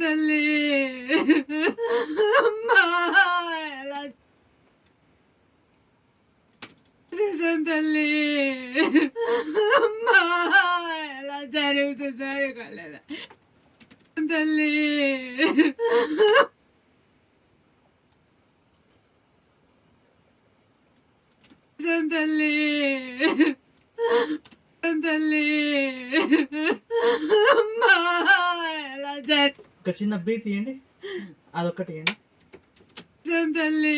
తల్లి అమ్మా ఎలా చేసాను తల్లి అమ్మా ఎలా జరుగుతుందో అనుకోలేదా తల్లి తల్లి తల్లి అమ్మా ఎలా ఒక చిన్న బ్రీత్ తీయండి, అదొక్కటి ఇవ్వండి. తల్లి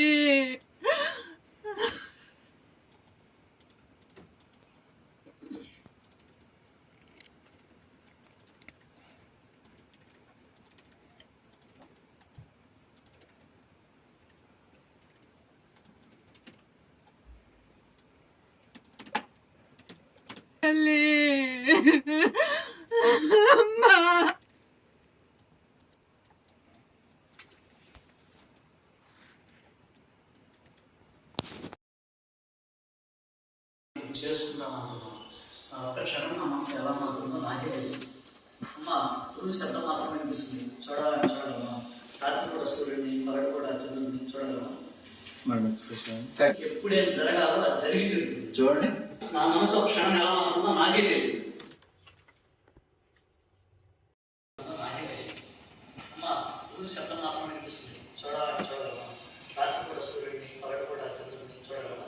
తల్లి అమ్మా చేసుకుందాం అనుకున్నాం. ఒక క్షణం నా మనసు ఎలా మారుతుందో నాకే తెలియదు. అమ్మ పురుగు శబ్దం మాత్రం వినిపిస్తుంది. చూడగలమా? రాత్రి కూడా సూర్యుడిని, పగటి కూడా చంద్రుడిని చూడగలమా? ఎప్పుడేం జరగాలో అది జరిగి తీరుతుంది. చూడండి, నా మనసు ఒక క్షణం ఎలా మారుతుందో నాకే తెలియదు. అమ్మ పురుగు శబ్దం మాత్రం వినిపిస్తుంది. చూడగలమా? రాత్రి కూడా సూర్యుడిని, పగటి కూడా చంద్రుడిని చూడగలమా?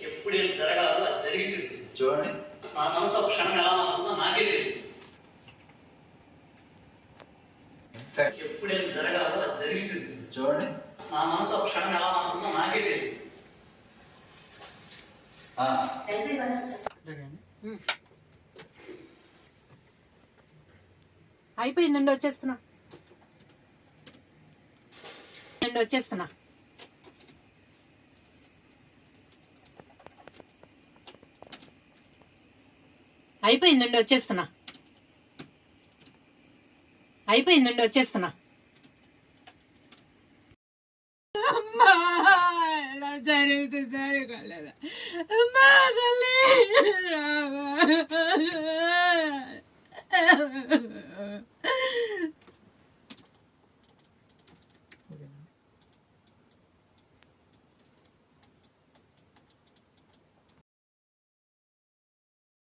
ఎప్పుడేం జరగాలో అది జరిగి తీరుతుంది. చూడండి, నా మనసు ఒక క్షణం ఎలా మారుతుందో నాకే తెలియదు. ఎప్పుడేం జరగాలో అది జరిగి తీరుతుంది. చూడండి, నా మనసు ఒక క్షణం ఎలా మారుతుందో నాకే తెలియదు. అయిపోయిందండి, వచ్చేస్తున్నా. అయిపోయిందండి, వచ్చేస్తున్నా. అమ్మా ఎలా జరుగుతుందో అనుకోలేదా అమ్మా తల్లి రామా.